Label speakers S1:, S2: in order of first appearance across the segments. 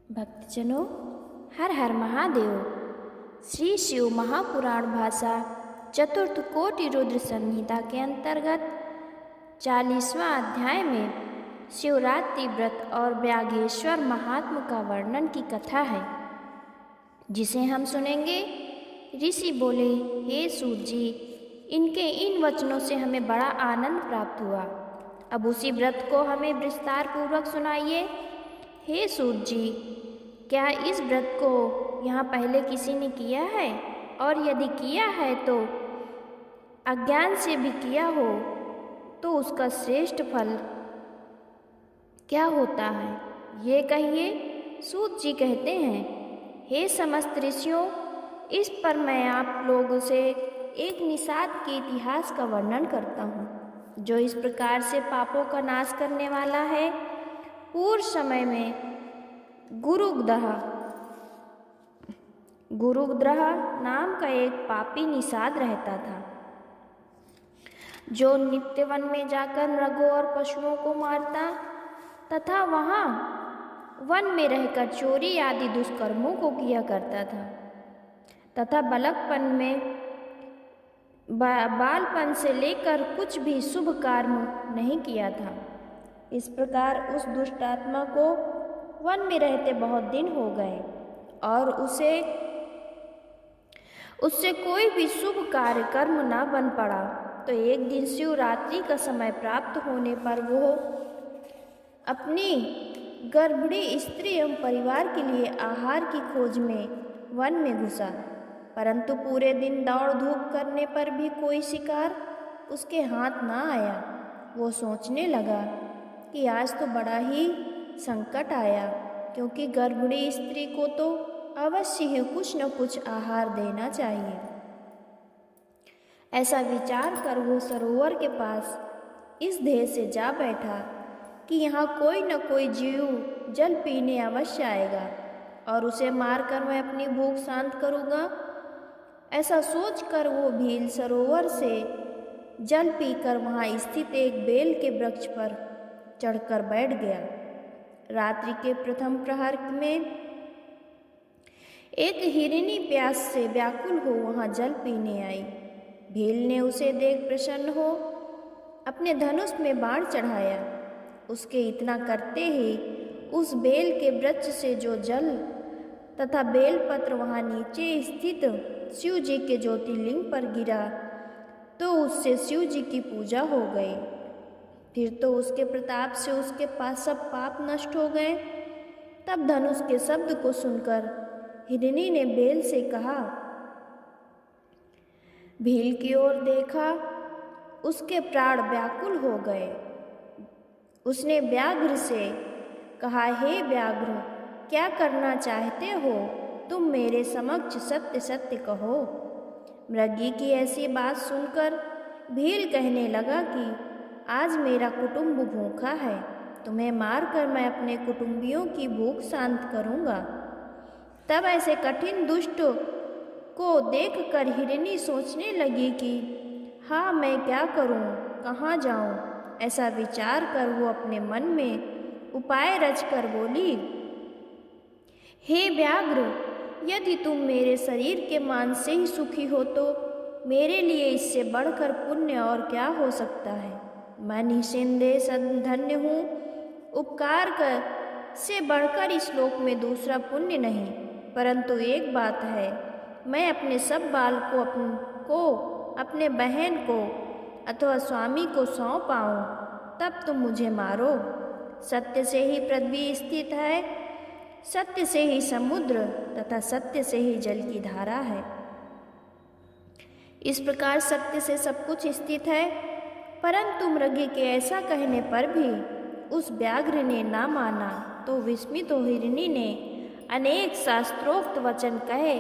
S1: भक्तजनों, हर हर महादेव। श्री शिव महापुराण भाषा चतुर्थ कोटि रुद्र संहिता के अंतर्गत 40वां अध्याय में शिवरात्रि व्रत और व्याघ्रेश्वर महात्म का वर्णन की कथा है, जिसे हम सुनेंगे। ऋषि बोले, हे सूत जी, इनके इन वचनों से हमें बड़ा आनंद प्राप्त हुआ। अब उसी व्रत को हमें विस्तार पूर्वक सुनाइए। हे सूत जी, क्या इस व्रत को यहाँ पहले किसी ने किया है? और यदि किया है तो अज्ञान से भी किया हो तो उसका श्रेष्ठ फल क्या होता है, ये कहिए। सूत जी कहते हैं, हे समस्त ऋषियों, इस पर मैं आप लोगों से एक निषाद के इतिहास का वर्णन करता हूँ, जो इस प्रकार से पापों का नाश करने वाला है। पूर्व समय में गुरुग्रह नाम का एक पापी निषाद रहता था, जो नित्य वन में जाकर मृगों और पशुओं को मारता तथा वहाँ वन में रहकर चोरी आदि दुष्कर्मों को किया करता था तथा बालपन से लेकर कुछ भी शुभ कार्य नहीं किया था। इस प्रकार उस दुष्ट आत्मा को वन में रहते बहुत दिन हो गए और उससे कोई भी शुभ कार्य कर्म न बन पड़ा। तो एक दिन शिवरात्रि का समय प्राप्त होने पर वो अपनी गर्भिणी स्त्री एवं परिवार के लिए आहार की खोज में वन में घुसा, परंतु पूरे दिन दौड़ धूप करने पर भी कोई शिकार उसके हाथ ना आया। वो सोचने लगा कि आज तो बड़ा ही संकट आया, क्योंकि गर्भिणी स्त्री को तो अवश्य ही कुछ न कुछ आहार देना चाहिए। ऐसा विचार कर वो सरोवर के पास इस ध्येय से जा बैठा कि यहाँ कोई न कोई जीव जल पीने अवश्य आएगा और उसे मारकर मैं अपनी भूख शांत करूँगा। ऐसा सोचकर वो भील सरोवर से जल पीकर वहाँ स्थित एक बेल के वृक्ष पर चढ़कर बैठ गया। रात्रि के प्रथम प्रहर में एक हिरनी प्यास से व्याकुल हो वहाँ जल पीने आई। भील ने उसे देख प्रसन्न हो अपने धनुष में बाण चढ़ाया। उसके इतना करते ही उस बेल के वृक्ष से जो जल तथा बेलपत्र वहाँ नीचे स्थित शिव जी के ज्योतिर्लिंग पर गिरा, तो उससे शिव जी की पूजा हो गई। फिर तो उसके प्रताप से उसके पास सब पाप नष्ट हो गए। तब धनुष के शब्द को सुनकर हिरनी ने बेल से कहा, भील की ओर देखा, उसके प्राण व्याकुल हो गए। उसने व्याघ्र से कहा, हे व्याघ्र, क्या करना चाहते हो? तुम मेरे समक्ष सत्य सत्य कहो। मृगी की ऐसी बात सुनकर भील कहने लगा कि आज मेरा कुटुंब भूखा है, तुम्हें मारकर मैं अपने कुटुंबियों की भूख शांत करूँगा। तब ऐसे कठिन दुष्ट को देखकर हिरनी सोचने लगी कि हाँ, मैं क्या करूँ, कहाँ जाऊँ। ऐसा विचार कर वो अपने मन में उपाय रचकर बोली, हे व्याघ्र, यदि तुम मेरे शरीर के मांस से ही सुखी हो तो मेरे लिए इससे बढ़कर पुण्य और क्या हो सकता है। मैं निसंदेह धन्य हूँ। उपकार कर से बढ़कर इस लोक में दूसरा पुण्य नहीं। परंतु एक बात है, मैं अपने सब बाल को अपने बहन को अथवा स्वामी को सौंप आऊँ, तब तुम मुझे मारो। सत्य से ही पृथ्वी स्थित है, सत्य से ही समुद्र तथा सत्य से ही जल की धारा है। इस प्रकार सत्य से सब कुछ स्थित है। परंतु मृगी के ऐसा कहने पर भी उस व्याघ्र ने ना माना। तो विस्मित हो हिरनी ने अनेक शास्त्रोक्त वचन कहे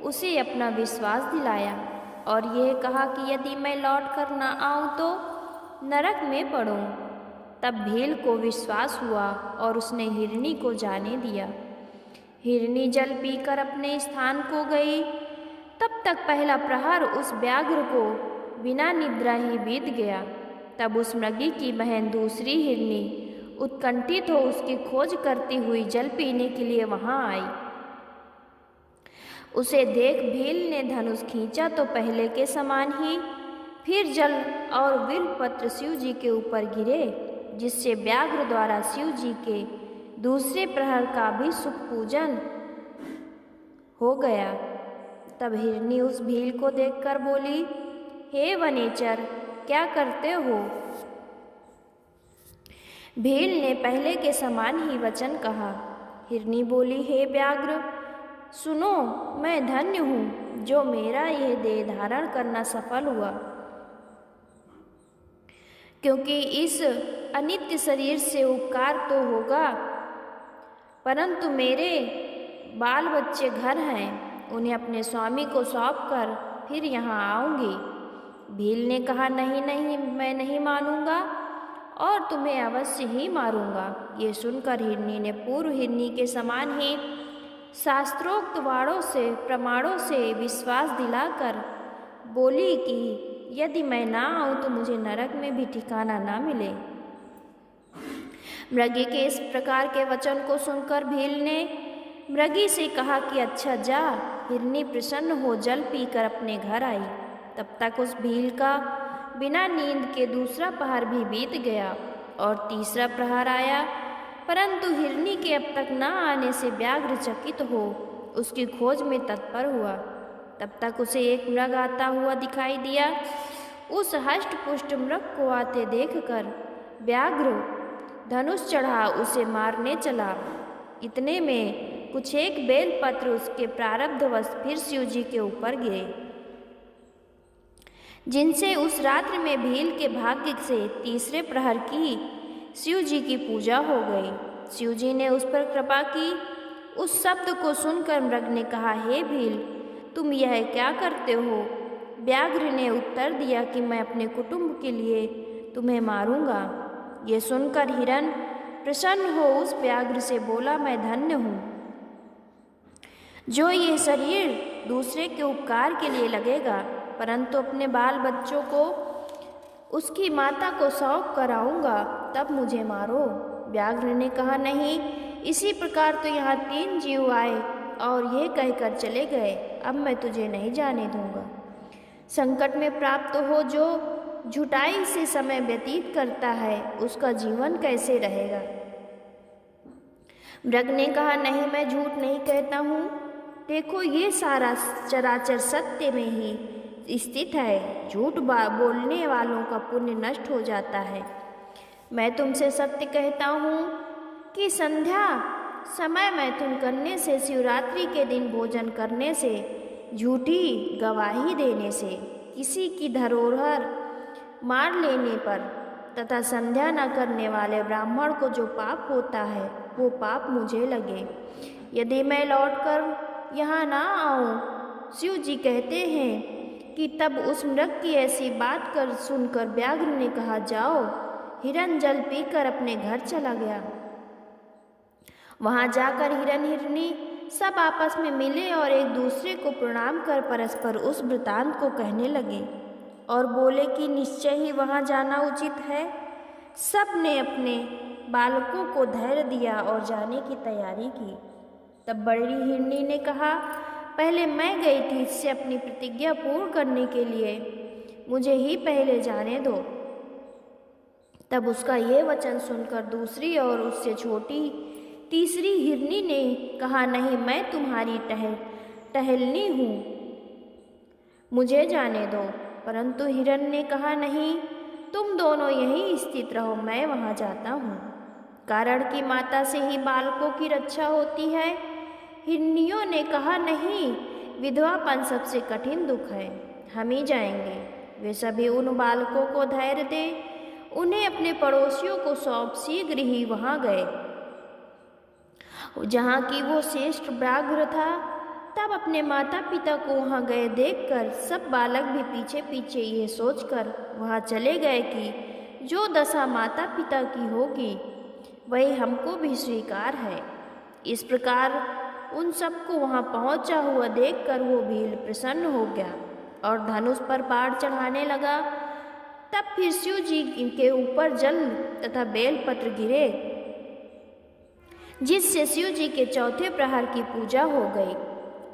S1: उसे अपना विश्वास दिलाया और यह कहा कि यदि मैं लौट कर न आऊँ तो नरक में पड़ूँ। तब भील को विश्वास हुआ और उसने हिरनी को जाने दिया। हिरनी जल पीकर अपने स्थान को गई। तब तक पहला प्रहर उस व्याघ्र को बिना निद्रा ही बीत गया। तब उस मृगी की बहन दूसरी हिरनी उत्कंठित हो उसकी खोज करती हुई जल पीने के लिए वहां आई। उसे देख भील ने धनुष खींचा तो पहले के समान ही फिर जल और बिल्वपत्र शिव जी के ऊपर गिरे, जिससे व्याघ्र द्वारा शिव जी के दूसरे प्रहर का भी सुख पूजन हो गया। तब हिरनी उस भील को देखकर बोली, हे वनेचर, क्या करते हो? भील ने पहले के समान ही वचन कहा। हिरनी बोली, हे व्याघ्र, सुनो, मैं धन्य हूँ जो मेरा यह देह धारण करना सफल हुआ, क्योंकि इस अनित्य शरीर से उपकार तो होगा, परंतु मेरे बाल बच्चे घर हैं, उन्हें अपने स्वामी को सौंपकर फिर यहाँ आऊँगी। भील ने कहा, नहीं नहीं, मैं नहीं मानूंगा और तुम्हें अवश्य ही मारूंगा। ये सुनकर हिरनी ने पूर्व हिरनी के समान ही शास्त्रोक्त प्रमाणों से विश्वास दिलाकर बोली कि यदि मैं ना आऊँ तो मुझे नरक में भी ठिकाना ना मिले। मृगी के इस प्रकार के वचन को सुनकर भील ने मृगी से कहा कि अच्छा जा। हिरनी प्रसन्न हो जल पीकर अपने घर आई। तब तक उस भील का बिना नींद के दूसरा प्रहर भी बीत गया और तीसरा प्रहर आया, परंतु हिरनी के अब तक न आने से व्याघ्र चकित हो उसकी खोज में तत्पर हुआ। तब तक उसे एक मृग आता हुआ दिखाई दिया। उस हष्ट पुष्ट मृग को आते देखकर व्याघ्र धनुष चढ़ा उसे मारने चला। इतने में कुछ एक बेलपत्र उसके प्रारब्धवश फिर शिव जी के ऊपर गिरे, जिनसे उस रात्रि में भील के भाग्य से तीसरे प्रहर की शिव जी की पूजा हो गई। शिव जी ने उस पर कृपा की। उस शब्द को सुनकर मृग ने कहा, हे भील, तुम यह क्या करते हो? व्याघ्र ने उत्तर दिया कि मैं अपने कुटुंब के लिए तुम्हें मारूंगा। ये सुनकर हिरण प्रसन्न हो उस व्याघ्र से बोला, मैं धन्य हूँ जो ये शरीर दूसरे के उपकार के लिए लगेगा, परंतु अपने बाल बच्चों को उसकी माता को सौंप कर आऊँगा, तब मुझे मारो। व्याघ्र ने कहा, नहीं, इसी प्रकार तो यहाँ 3 जीव आए और ये कहकर चले गए, अब मैं तुझे नहीं जाने दूंगा। संकट में प्राप्त हो जो झूठाई से समय व्यतीत करता है, उसका जीवन कैसे रहेगा? मृग ने कहा, नहीं, मैं झूठ नहीं कहता हूँ। देखो, ये सारा चराचर सत्य में ही स्थित है। झूठ बोलने वालों का पुण्य नष्ट हो जाता है। मैं तुमसे सत्य कहता हूँ कि संध्या समय मैथुन करने से, शिवरात्रि के दिन भोजन करने से, झूठी गवाही देने से, किसी की धरोहर मार लेने पर तथा संध्या न करने वाले ब्राह्मण को जो पाप होता है वो पाप मुझे लगे। यदि मैं लौटकर यहाँ ना आऊँ, शिव जी कहते हैं कि तब उस मृग की ऐसी बात सुनकर व्याघ्र ने कहा, जाओ। हिरन जल पीकर अपने घर चला गया। वहाँ जाकर हिरन हिरनी सब आपस में मिले और एक दूसरे को प्रणाम कर परस्पर उस वृतांत को कहने लगे और बोले कि निश्चय ही वहाँ जाना उचित है। सब ने अपने बालकों को धैर्य दिया और जाने की तैयारी की। तब बड़ी हिरनी ने कहा, पहले मैं गई थी इससे अपनी प्रतिज्ञा पूर्ण करने के लिए, मुझे ही पहले जाने दो। तब उसका ये वचन सुनकर दूसरी और उससे छोटी तीसरी हिरनी ने कहा, नहीं, मैं तुम्हारी टहलनी हूँ, मुझे जाने दो। परंतु हिरन ने कहा, नहीं, तुम दोनों यहीं स्थित रहो, मैं वहाँ जाता हूँ। कारण कि माता से ही बालकों की रक्षा होती है। हिरनियों ने कहा, नहीं, विधवापन सबसे कठिन दुख है, हम ही जाएंगे। वे सभी उन बालकों को धैर्य दे उन्हें अपने पड़ोसियों को सौंप शीघ्र ही वहाँ गए जहाँ की वो श्रेष्ठ व्याघ्र था। तब अपने माता पिता को वहाँ गए देखकर सब बालक भी पीछे पीछे ये सोचकर वहाँ चले गए कि जो दशा माता पिता की होगी वही हमको भी स्वीकार है। इस प्रकार उन सबको वहाँ पहुँचा हुआ देखकर वो भील प्रसन्न हो गया और धनुष पर बाण चढ़ाने लगा। तब फिर शिव जी के ऊपर जल तथा बेलपत्र गिरे जिससे शिव जी के चौथे प्रहर की पूजा हो गई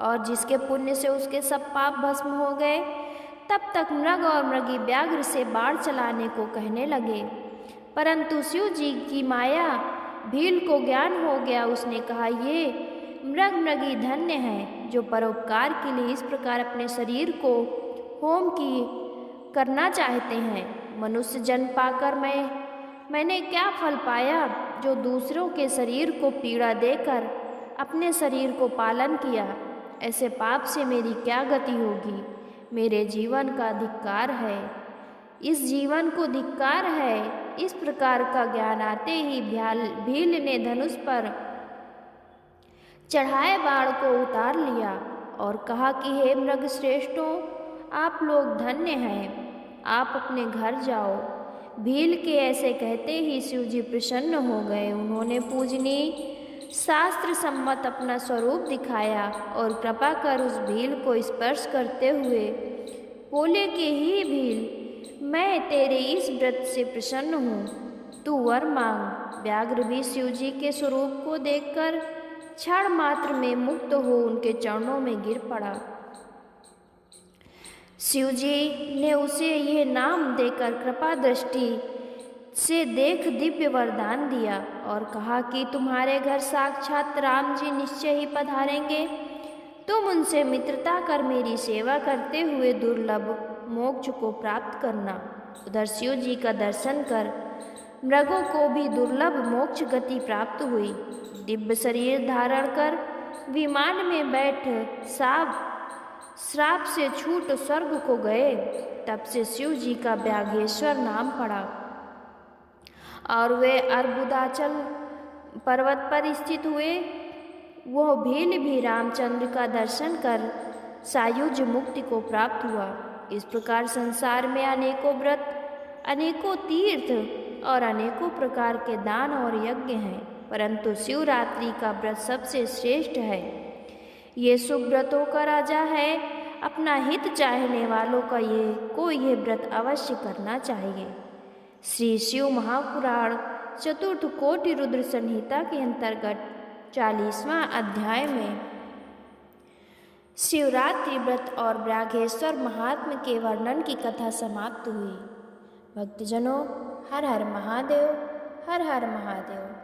S1: और जिसके पुण्य से उसके सब पाप भस्म हो गए। तब तक मृग और मृगी व्याघ्र से बाढ़ चलाने को कहने लगे, परंतु शिव जी की माया भील को ज्ञान हो गया। उसने कहा, ये मृग मृगी धन्य हैं जो परोपकार के लिए इस प्रकार अपने शरीर को होम की करना चाहते हैं। मनुष्य जन्म पाकर मैंने क्या फल पाया जो दूसरों के शरीर को पीड़ा देकर अपने शरीर को पालन किया। ऐसे पाप से मेरी क्या गति होगी। मेरे जीवन का धिक्कार है, इस जीवन को धिक्कार है। इस प्रकार का ज्ञान आते ही भील ने धनुष पर चढ़ाए बाण को उतार लिया और कहा कि हे मृग श्रेष्ठों, आप लोग धन्य हैं, आप अपने घर जाओ। भील के ऐसे कहते ही शिव जी प्रसन्न हो गए। उन्होंने पूजनीय शास्त्र सम्मत अपना स्वरूप दिखाया और कृपा कर उस भील को स्पर्श करते हुए बोले कि हे भील, मैं तेरे इस व्रत से प्रसन्न हूँ, तू वर मांग। व्याघ्र भी शिव जी के स्वरूप को देखकर क्षण मात्र में मुक्त हो उनके चरणों में गिर पड़ा। शिव जी ने उसे यह नाम देकर कृपा दृष्टि से देख दिव्य वरदान दिया और कहा कि तुम्हारे घर साक्षात राम जी निश्चय ही पधारेंगे। तुम उनसे मित्रता कर मेरी सेवा करते हुए दुर्लभ मोक्ष को प्राप्त करना। उधर शिव जी का दर्शन कर मृगों को भी दुर्लभ मोक्ष गति प्राप्त हुई। दिव्य शरीर धारण कर विमान में बैठ श्राप से छूट स्वर्ग को गए। तब से शिव जी का व्याघ्रेश्वर नाम पड़ा और वे अर्बुदाचल पर्वत पर स्थित हुए। वह भील भी रामचंद्र का दर्शन कर सायुज्य मुक्ति को प्राप्त हुआ। इस प्रकार संसार में अनेकों व्रत, अनेकों तीर्थ और अनेकों प्रकार के दान और यज्ञ हैं, परंतु शिवरात्रि का व्रत सबसे श्रेष्ठ है। ये शुभ व्रतों का राजा है। अपना हित चाहने वालों का ये व्रत अवश्य करना चाहिए। श्री शिव महापुराण चतुर्थ कोटि रुद्र संहिता के अंतर्गत 40वां अध्याय में शिवरात्रि व्रत और व्याघ्रेश्वर महात्म्य के वर्णन की कथा समाप्त हुई। भक्तजनों, हर हर महादेव, हर हर महादेव।